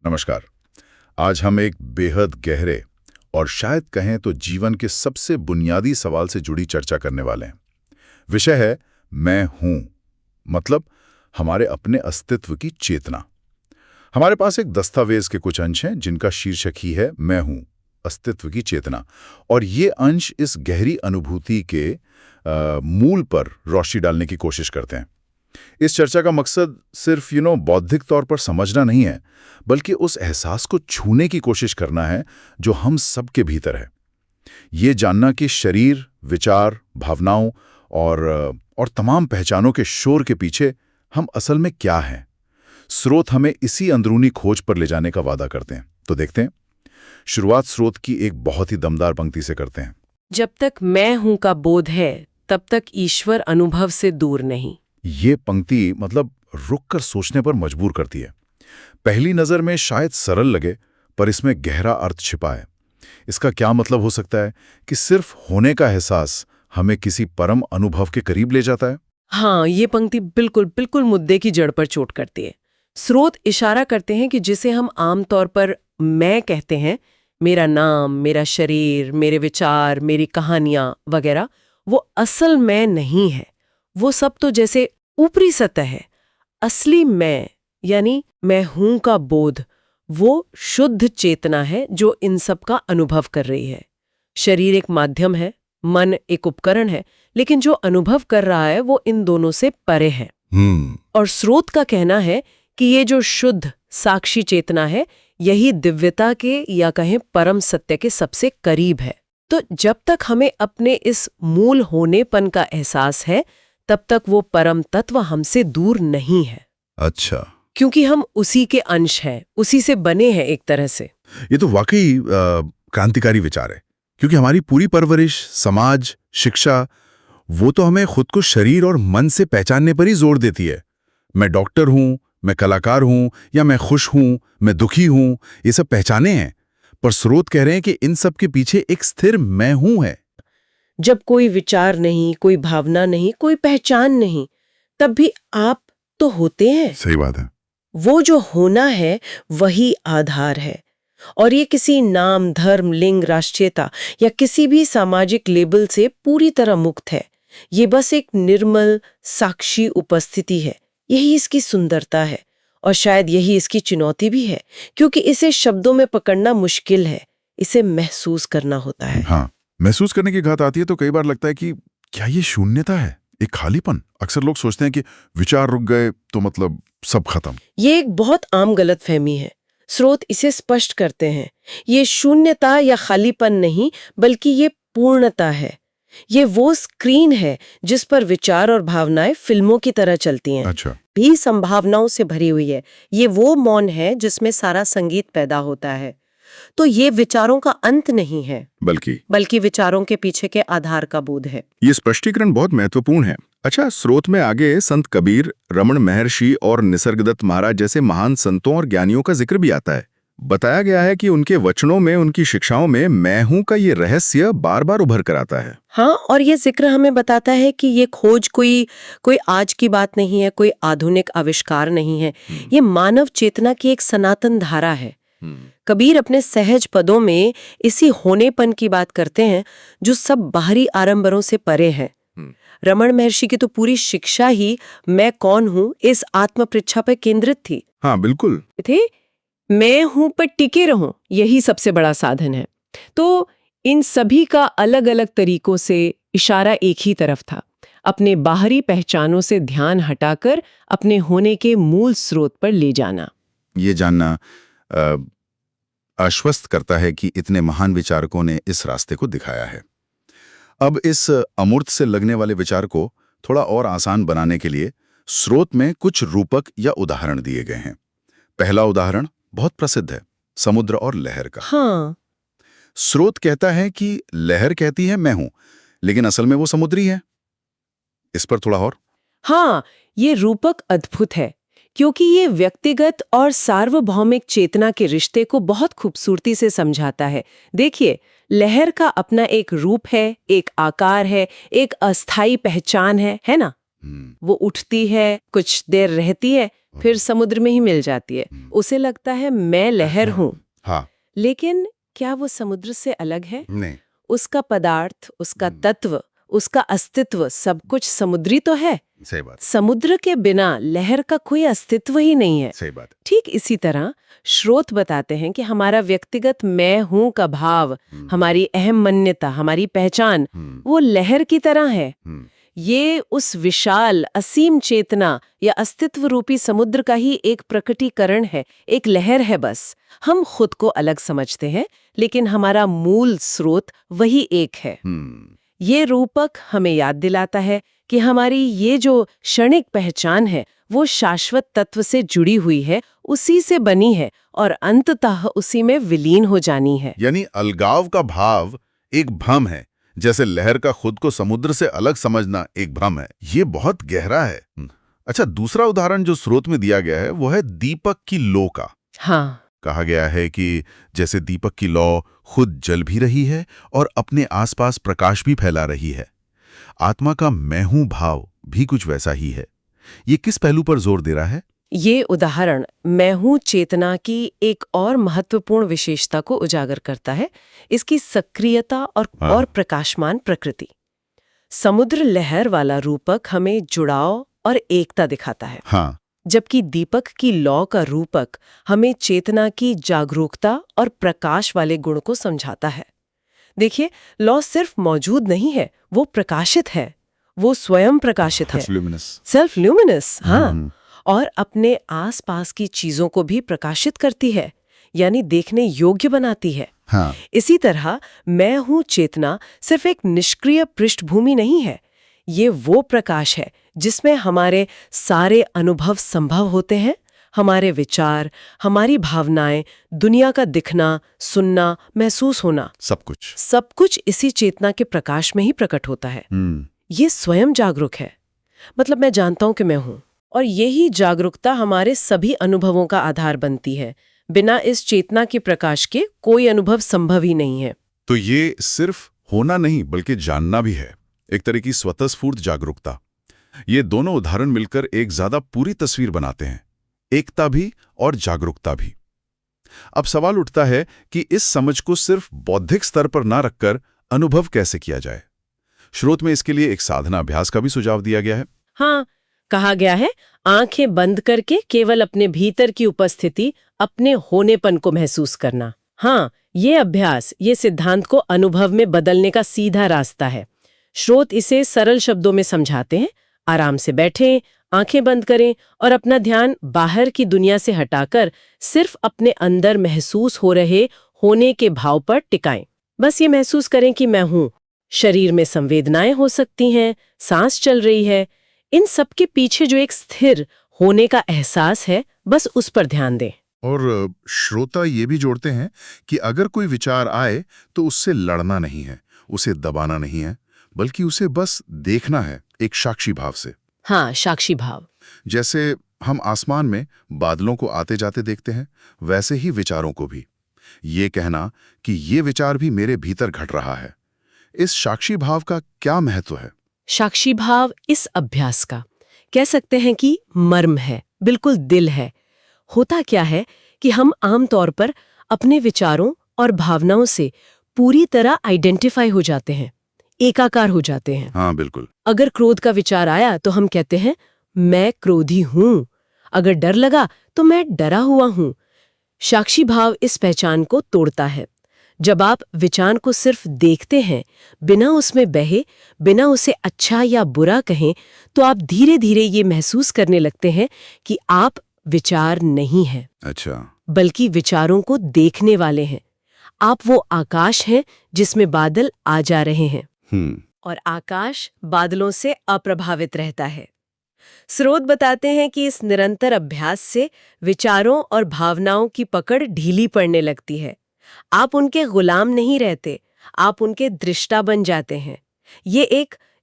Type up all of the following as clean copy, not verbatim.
नमस्कार। आज हम एक बेहद गहरे और शायद कहें तो जीवन के सबसे बुनियादी सवाल से जुड़ी चर्चा करने वाले हैं। विषय है मैं हूं, मतलब हमारे अपने अस्तित्व की चेतना। हमारे पास एक दस्तावेज के कुछ अंश हैं जिनका शीर्षक ही है मैं हूं, अस्तित्व की चेतना। और ये अंश इस गहरी अनुभूति के मूल पर रोशनी डालने की कोशिश करते हैं। इस चर्चा का मकसद सिर्फ बौद्धिक तौर पर समझना नहीं है, बल्कि उस एहसास को छूने की कोशिश करना है जो हम सबके भीतर है। ये जानना कि शरीर, विचार, भावनाओं और तमाम पहचानों के शोर के पीछे हम असल में क्या हैं। स्रोत हमें इसी अंदरूनी खोज पर ले जाने का वादा करते हैं। तो देखते हैं। शुरुआत स्रोत की एक बहुत ही दमदार पंक्ति से करते हैं। जब तक मैं हूं का बोध है, तब तक ईश्वर अनुभव से दूर नहीं। ये पंक्ति रुक कर सोचने पर मजबूर करती है। पहली नजर में शायद सरल लगे, पर इसमें गहरा अर्थ छिपा है। इसका क्या मतलब हो सकता है कि सिर्फ होने का एहसास हमें किसी परम अनुभव के करीब ले जाता है। हाँ, ये पंक्ति बिल्कुल बिल्कुल मुद्दे की जड़ पर चोट करती है। स्रोत इशारा करते हैं कि जिसे हम आमतौर पर मैं कहते हैं, मेरा नाम, मेरा शरीर, मेरे विचार, मेरी कहानियां वगैरह, वो असल मैं नहीं है। वो सब तो जैसे ऊपरी सतह है। असली मैं, यानी मैं हूं का बोध, वो शुद्ध चेतना है जो इन सब का अनुभव कर रही है। शरीर एक माध्यम है, मन एक उपकरण है, लेकिन जो अनुभव कर रहा है वो इन दोनों से परे है। और स्रोत का कहना है कि ये जो शुद्ध साक्षी चेतना है, यही दिव्यता के या कहें परम सत्य के सबसे करीब है। तो जब तक हमें अपने इस मूल होनेपन का एहसास है, तब तक वो परम तत्व हमसे दूर नहीं है। अच्छा, क्योंकि हम उसी के अंश हैं, उसी से बने हैं एक तरह से। ये तो वाकई क्रांतिकारी विचार है, क्योंकि हमारी पूरी परवरिश, समाज, शिक्षा, वो तो हमें खुद को शरीर और मन से पहचानने पर ही जोर देती है। मैं डॉक्टर हूं, मैं कलाकार हूं, या मैं खुश हूं, मैं दुखी हूं, ये सब पहचाने हैं। पर स्रोत कह रहे हैं कि इन सब के पीछे एक स्थिर मैं हूं है। जब कोई विचार नहीं, कोई भावना नहीं, कोई पहचान नहीं, तब भी आप तो होते हैं। सही बात है। वो जो होना है वही आधार है। और ये किसी नाम, धर्म, लिंग, राष्ट्रीयता या किसी भी सामाजिक लेबल से पूरी तरह मुक्त है। ये बस एक निर्मल साक्षी उपस्थिति है। यही इसकी सुंदरता है, और शायद यही इसकी चुनौती भी है, क्योंकि इसे शब्दों में पकड़ना मुश्किल है। इसे महसूस करना होता है। हाँ, महसूस करने की बात आती है तो कई बार लगता है कि क्या ये शून्यता है, एक खालीपन। अक्सर लोग सोचते हैं कि विचार रुक गए तो सब खत्म। ये एक बहुत आम गलतफहमी है। स्रोत इसे स्पष्ट करते हैं। ये शून्यता या खालीपन नहीं, बल्कि ये पूर्णता है। ये वो स्क्रीन है जिस पर विचार और भावनाएं फिल्मों की तरह चलती हैं। अच्छा। भी संभावनाओं से भरी हुई है। ये वो मौन है जिसमें सारा संगीत पैदा होता है। तो ये विचारों का अंत नहीं है, बल्कि विचारों के पीछे के आधार का बोध है। ये स्पष्टीकरण बहुत महत्वपूर्ण है। अच्छा, स्रोत में आगे संत कबीर, रमण महर्षि और निसर्गदत्त महाराज जैसे महान संतों और ज्ञानियों का जिक्र भी आता है। बताया गया है कि उनके वचनों में, उनकी शिक्षाओं में मैं हूं का ये रहस्य बार बार उभर कर आता है। हाँ, और ये जिक्र हमें बताता है कि ये खोज कोई आज की बात नहीं है, कोई आधुनिक आविष्कार नहीं है। ये मानव चेतना की एक सनातन धारा है। कबीर अपने सहज पदों में इसी होनेपन की बात करते हैं जो सब बाहरी आडंबरों से परे है। रमण महर्षि की तो पूरी शिक्षा ही मैं कौन हूं इस आत्मपरीक्षा पर केंद्रित थी। हाँ, बिल्कुल थे मैं हूं पर टिके रहूं, यही सबसे बड़ा साधन है। तो इन सभी का अलग अलग तरीकों से इशारा एक ही तरफ था, अपने बाहरी पहचानों से ध्यान हटाकर अपने होने के मूल स्रोत पर ले जाना। ये जानना आश्वस्त करता है कि इतने महान विचारकों ने इस रास्ते को दिखाया है। अब इस अमूर्त से लगने वाले विचार को थोड़ा और आसान बनाने के लिए स्रोत में कुछ रूपक या उदाहरण दिए गए हैं। पहला उदाहरण बहुत प्रसिद्ध है, समुद्र और लहर का। हाँ, स्रोत कहता है कि लहर कहती है मैं हूं, लेकिन असल में वो समुद्री है। इस पर थोड़ा और। हाँ, ये रूपक अद्भुत है, क्योंकि ये व्यक्तिगत और सार्वभौमिक चेतना के रिश्ते को बहुत खूबसूरती से समझाता है। देखिए, लहर का अपना एक रूप है, एक आकार है, एक अस्थाई पहचान है ना? वो उठती है, कुछ देर रहती है, फिर समुद्र में ही मिल जाती है। उसे लगता है मैं लहर हूँ। हाँ। लेकिन क्या वो समुद्र से अलग है? नहीं। उसका पदार्थ, उसका तत्व, उसका अस्तित्व सब कुछ समुद्री तो है। सही बात। समुद्र के बिना लहर का कोई अस्तित्व ही नहीं है। सही बात। ठीक इसी तरह स्रोत बताते हैं कि हमारा व्यक्तिगत मैं हूं का भाव, हमारी अहम मान्यता, हमारी पहचान, वो लहर की तरह है। ये उस विशाल असीम चेतना या अस्तित्व रूपी समुद्र का ही एक प्रकटीकरण है, एक लहर है बस। हम खुद को अलग समझते हैं, लेकिन हमारा मूल स्रोत वही एक है। ये रूपक हमें याद दिलाता है कि हमारी ये जो क्षणिक पहचान है वो शाश्वत तत्व से जुड़ी हुई है, उसी से बनी है और अंततः उसी में विलीन हो जानी है। यानी अलगाव का भाव एक भ्रम है, जैसे लहर का खुद को समुद्र से अलग समझना एक भ्रम है। ये बहुत गहरा है। अच्छा, दूसरा उदाहरण जो स्रोत में दिया गया है वो है दीपक की लौ का। हाँ, कहा गया है कि जैसे दीपक की लौ खुद जल भी रही है और अपने आसपास प्रकाश भी फैला रही है, आत्मा का मैं हूं भाव भी कुछ वैसा ही है। ये किस पहलू पर जोर दे रहा है? ये उदाहरण मैं हूं चेतना की एक और महत्वपूर्ण विशेषता को उजागर करता है, इसकी सक्रियता और प्रकाशमान प्रकृति। समुद्र लहर वाला रूपक हमें जुड़ाव और एकता दिखाता है। हाँ। जबकि दीपक की लौ का रूपक हमें चेतना की जागरूकता और प्रकाश वाले गुण को समझाता है। देखिए, लौ सिर्फ मौजूद नहीं है, वो प्रकाशित है, वो स्वयं प्रकाशित है, सेल्फ ल्यूमिनस। हाँ, और अपने आसपास की चीजों को भी प्रकाशित करती है, यानी देखने योग्य बनाती है। हाँ। इसी तरह मैं हूं चेतना सिर्फ एक निष्क्रिय पृष्ठभूमि नहीं है, ये वो प्रकाश है जिसमें हमारे सारे अनुभव संभव होते हैं, हमारे विचार, हमारी भावनाएं, दुनिया का दिखना, सुनना, महसूस होना, सब कुछ इसी चेतना के प्रकाश में ही प्रकट होता है। ये स्वयं जागरूक है, मतलब मैं जानता हूं कि मैं हूं, और यही जागरूकता हमारे सभी अनुभवों का आधार बनती है। बिना इस चेतना के प्रकाश के कोई अनुभव संभव ही नहीं है। तो ये सिर्फ होना नहीं बल्कि जानना भी है, एक तरह की स्वतःस्फूर्त जागरूकता। ये दोनों उदाहरण मिलकर एक ज्यादा पूरी तस्वीर बनाते हैं, एकता भी और जागरूकता भी। अब सवाल उठता है कि इस समझ को सिर्फ बौद्धिक स्तर पर ना रखकर अनुभव कैसे किया जाए। स्रोत में इसके लिए एक साधना अभ्यास का भी सुझाव दिया गया है। हाँ, कहा गया है आंखें बंद करके केवल अपने भीतर की उपस्थिति, अपने होनेपन को महसूस करना। हाँ, ये अभ्यास ये सिद्धांत को अनुभव में बदलने का सीधा रास्ता है। स्रोत इसे सरल शब्दों में समझाते हैं। आराम से बैठें, आंखें बंद करें और अपना ध्यान बाहर की दुनिया से हटाकर सिर्फ अपने अंदर महसूस हो रहे होने के भाव पर टिकाएं। बस ये महसूस करें कि मैं हूं। शरीर में संवेदनाएं हो सकती हैं, सांस चल रही है, इन सब के पीछे जो एक स्थिर होने का एहसास है, बस उस पर ध्यान दें। और श्रोता ये भी जोड़ते हैं कि अगर कोई विचार आए तो उससे लड़ना नहीं है, उसे दबाना नहीं है, बल्कि उसे बस देखना है, एक साक्षी भाव से। हाँ, साक्षी भाव। जैसे हम आसमान में बादलों को आते जाते देखते हैं, वैसे ही विचारों को भी। ये कहना कि ये विचार भी मेरे भीतर घट रहा है, इस साक्षी भाव का क्या महत्व है? साक्षी भाव इस अभ्यास का कह सकते हैं कि मर्म है, बिल्कुल दिल है। होता क्या है कि हम आमतौर पर अपने विचारों और भावनाओं से पूरी तरह आइडेंटिफाई हो जाते हैं, एकाकार हो जाते हैं। हाँ, बिल्कुल। अगर क्रोध का विचार आया तो हम कहते हैं मैं क्रोधी हूं। अगर डर लगा तो मैं डरा हुआ हूं। साक्षी भाव इस पहचान को तोड़ता है। जब आप विचार को सिर्फ देखते हैं, बिना उसमें बहे, बिना उसे अच्छा या बुरा कहें, तो आप धीरे धीरे ये महसूस करने लगते हैं कि आप विचार नहीं हैं। अच्छा। बल्कि विचारों को देखने वाले हैं। आप वो आकाश हैं जिसमें बादल आ जा रहे हैं। और आकाश बादलों से अप्रभावित रहता है। स्रोत बताते हैं कि इस निरंतर अभ्यास से विचारों और भावनाओं की पकड़ ढीली पड़ने लगती है। आप उनके गुलाम नहीं रहते, आप उनके दृष्टा बन जाते हैं। ये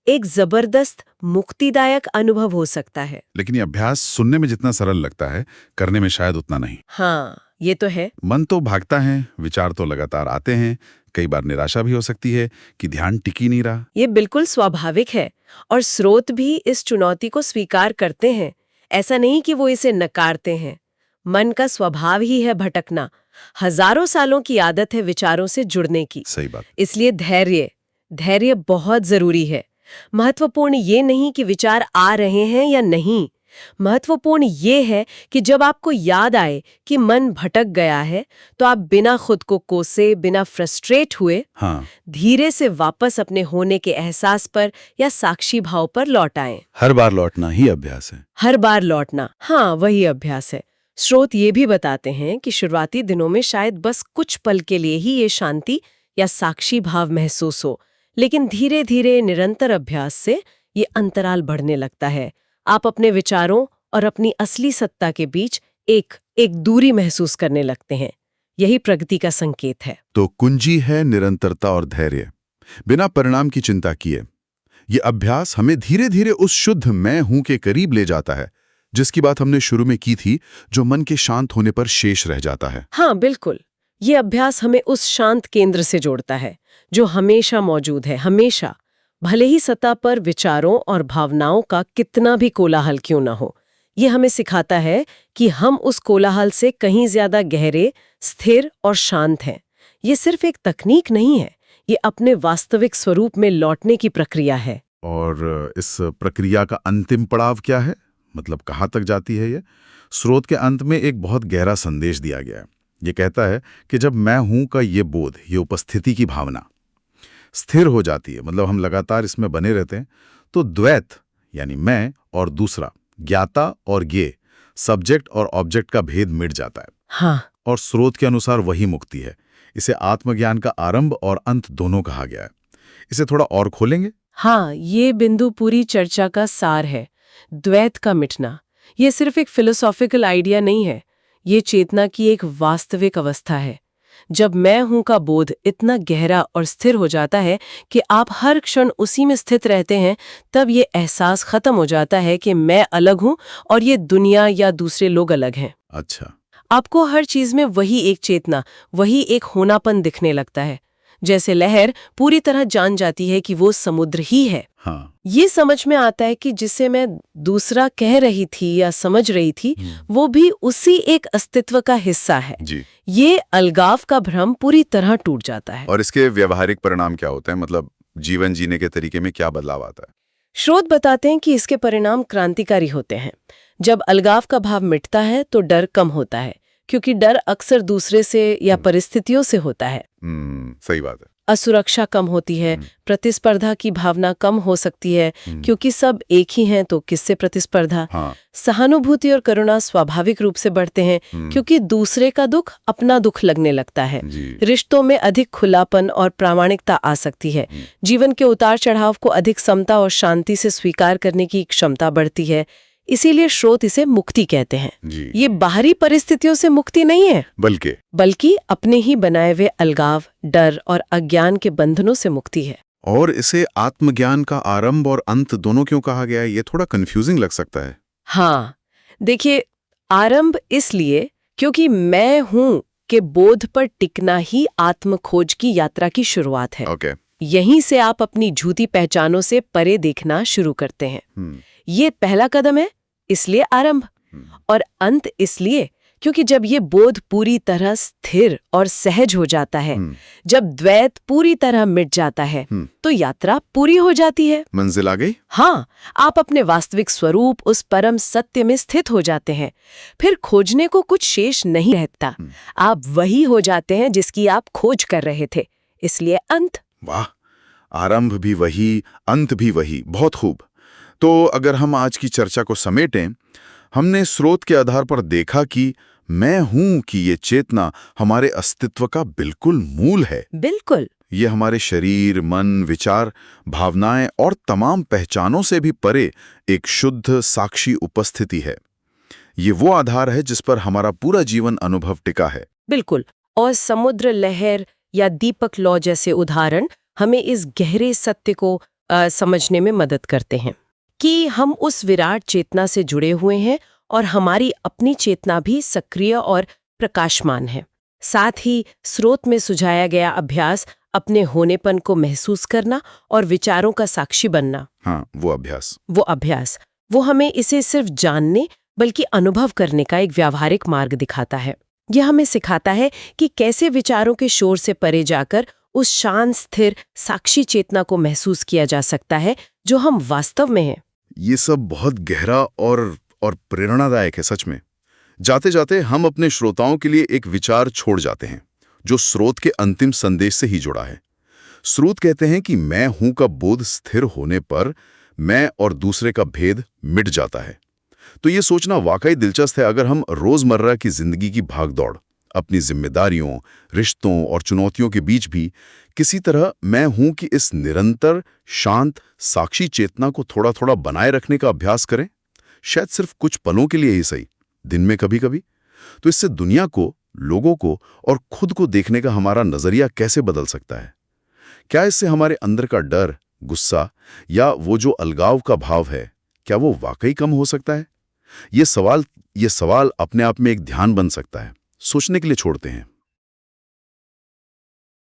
एक जबरदस्त मुक्तिदायक अनुभव हो सकता है। लेकिन ये अभ्यास सुनने में जितना सरल लगता है, करने में शायद उतना नहीं। हाँ, ये तो है। मन तो भागता है, विचार तो लगातार आते हैं, कई बार निराशा भी हो सकती है कि ध्यान टिक ही नहीं रहा। ये बिल्कुल स्वाभाविक है और स्रोत भी इस चुनौती को स्वीकार करते हैं। ऐसा नहीं कि वो इसे नकारते हैं। मन का स्वभाव ही है भटकना। हजारों सालों की आदत है विचारों से जुड़ने की। सही बात। इसलिए धैर्य बहुत जरूरी है। महत्वपूर्ण ये नहीं कि विचार आ रहे हैं या नहीं, महत्वपूर्ण ये है कि जब आपको याद आए कि मन भटक गया है तो आप बिना खुद को कोसे, बिना फ्रस्ट्रेट हुए धीरे से वापस अपने होने के एहसास पर या साक्षी भाव पर लौट आएं। हर बार लौटना ही अभ्यास है। हर बार लौटना, हाँ, वही अभ्यास है। स्रोत ये भी बताते हैं कि शुरुआती दिनों में शायद बस कुछ पल के लिए ही ये शांति या साक्षी भाव महसूस हो, लेकिन धीरे धीरे निरंतर अभ्यास से ये अंतराल बढ़ने लगता है। आप अपने विचारों और अपनी असली सत्ता के बीच एक दूरी महसूस करने लगते हैं। यही प्रगति का संकेत है। तो कुंजी है निरंतरता और धैर्य, बिना परिणाम की चिंता किए। ये अभ्यास हमें धीरे धीरे उस शुद्ध मैं हूं के करीब ले जाता है, जिसकी बात हमने शुरू में की थी, जो मन के शांत होने पर शेष रह जाता है। हाँ, बिल्कुल। ये अभ्यास हमें उस शांत केंद्र से जोड़ता है जो हमेशा मौजूद है, हमेशा, भले ही सतह पर विचारों और भावनाओं का कितना भी कोलाहल क्यों ना हो। ये हमें सिखाता है कि हम उस कोलाहल से कहीं ज्यादा गहरे, स्थिर और शांत हैं। ये सिर्फ एक तकनीक नहीं है, ये अपने वास्तविक स्वरूप में लौटने की प्रक्रिया है। और इस प्रक्रिया का अंतिम पड़ाव क्या है, मतलब कहाँ तक जाती है ये? स्रोत के अंत में एक बहुत गहरा संदेश दिया गया है। ये कहता है कि जब मैं हूं का ये बोध, ये उपस्थिति की भावना स्थिर हो जाती है, मतलब हम लगातार इसमें बने रहते हैं, तो द्वैत यानी मैं और दूसरा, ज्ञाता और ज्ञेय, सब्जेक्ट और ऑब्जेक्ट का भेद मिट जाता है। हाँ। और स्रोत के अनुसार वही मुक्ति है। इसे आत्मज्ञान का आरंभ और अंत दोनों कहा गया है। इसे थोड़ा और खोलेंगे? हाँ, ये बिंदु पूरी चर्चा का सार है। द्वैत का मिटना ये सिर्फ एक फिलोसॉफिकल आइडिया नहीं है, ये चेतना की एक वास्तविक अवस्था है। जब मैं हूं का बोध इतना गहरा और स्थिर हो जाता है कि आप हर क्षण उसी में स्थित रहते हैं, तब ये एहसास खत्म हो जाता है कि मैं अलग हूं और ये दुनिया या दूसरे लोग अलग हैं। अच्छा। आपको हर चीज में वही एक चेतना, वही एक होनापन दिखने लगता है, जैसे लहर पूरी तरह जान जाती है कि वो समुद्र ही है। हाँ। ये समझ में आता है कि जिसे मैं दूसरा कह रही थी या समझ रही थी, वो भी उसी एक अस्तित्व का हिस्सा है। जी। ये अलगाव का भ्रम पूरी तरह टूट जाता है। और इसके व्यवहारिक परिणाम क्या होते हैं, मतलब जीवन जीने के तरीके में क्या बदलाव आता है? स्रोत बताते हैं कि इसके परिणाम क्रांतिकारी होते हैं। जब अलगाव का भाव मिटता है तो डर कम होता है, क्योंकि डर अक्सर दूसरे से या परिस्थितियों से होता है। सही बात है। असुरक्षा कम होती है, प्रतिस्पर्धा की भावना कम हो सकती है, क्योंकि सब एक ही हैं तो किससे प्रतिस्पर्धा। हाँ। सहानुभूति और करुणा स्वाभाविक रूप से बढ़ते हैं, क्योंकि दूसरे का दुख अपना दुख लगने लगता है। रिश्तों में अधिक खुलापन और प्रामाणिकता आ सकती है। जीवन के उतार चढ़ाव को अधिक समता और शांति से स्वीकार करने की क्षमता बढ़ती है। इसीलिए स्रोत इसे मुक्ति कहते हैं। ये बाहरी परिस्थितियों से मुक्ति नहीं है, बल्कि अपने ही बनाए हुए अलगाव, डर और अज्ञान के बंधनों से मुक्ति है। और इसे आत्मज्ञान का आरंभ और अंत दोनों क्यों कहा गया है? ये थोड़ा कंफ्यूजिंग लग सकता है। हाँ, देखिए, आरंभ इसलिए क्योंकि मैं हूं के बोध पर टिकना ही आत्मखोज की यात्रा की शुरुआत है। यहीं से आप अपनी झूठी पहचानों से परे देखना शुरू करते हैं। ये पहला कदम है, इसलिए आरंभ। और अंत इसलिए क्योंकि जब ये बोध पूरी तरह स्थिर और सहज हो जाता है, जब द्वैत पूरी तरह मिट जाता है, तो यात्रा पूरी हो जाती है। मंजिल आ गई। हाँ, आप अपने वास्तविक स्वरूप, उस परम सत्य में स्थित हो जाते हैं। फिर खोजने को कुछ शेष नहीं रहता। आप वही हो जाते हैं जिसकी आप खोज कर रहे थे। इसलिए अंत। वाह, आरंभ भी वही, अंत भी वही। बहुत खूब। तो अगर हम आज की चर्चा को समेटें, हमने स्रोत के आधार पर देखा कि मैं हूं की ये चेतना हमारे अस्तित्व का बिल्कुल मूल है। बिल्कुल। ये हमारे शरीर, मन, विचार, भावनाएं और तमाम पहचानों से भी परे एक शुद्ध साक्षी उपस्थिति है। ये वो आधार है जिस पर हमारा पूरा जीवन अनुभव टिका है। बिल्कुल। और समुद्र, लहर या दीपक लौ जैसे उदाहरण हमें इस गहरे सत्य को समझने में मदद करते हैं कि हम उस विराट चेतना से जुड़े हुए हैं और हमारी अपनी चेतना भी सक्रिय और प्रकाशमान है। साथ ही स्रोत में सुझाया गया अभ्यास अपने होनेपन को महसूस करना और विचारों का साक्षी बनना, हाँ, वो अभ्यास। वो हमें इसे सिर्फ जानने बल्कि अनुभव करने का एक व्यावहारिक मार्ग दिखाता है। यह हमें सिखाता है कि कैसे विचारों के शोर से परे जाकर उस शांत स्थिर साक्षी चेतना को महसूस किया जा सकता है जो हम वास्तव में हैं। ये सब बहुत गहरा और प्रेरणादायक है सच में। जाते जाते हम अपने श्रोताओं के लिए एक विचार छोड़ जाते हैं जो स्रोत के अंतिम संदेश से ही जुड़ा है। स्रोत कहते हैं कि मैं हूं का बोध स्थिर होने पर मैं और दूसरे का भेद मिट जाता है। तो ये सोचना वाकई दिलचस्प है। अगर हम रोजमर्रा की जिंदगी की भागदौड़, अपनी जिम्मेदारियों, रिश्तों और चुनौतियों के बीच भी किसी तरह मैं हूं कि इस निरंतर शांत साक्षी चेतना को थोड़ा थोड़ा बनाए रखने का अभ्यास करें, शायद सिर्फ कुछ पलों के लिए ही सही, दिन में कभी कभी, तो इससे दुनिया को, लोगों को और खुद को देखने का हमारा नजरिया कैसे बदल सकता है। क्या इससे हमारे अंदर का डर, गुस्सा या वो जो अलगाव का भाव है, क्या वो वाकई कम हो सकता है? ये सवाल अपने आप में एक ध्यान बन सकता है। सोचने के लिए छोड़ते हैं।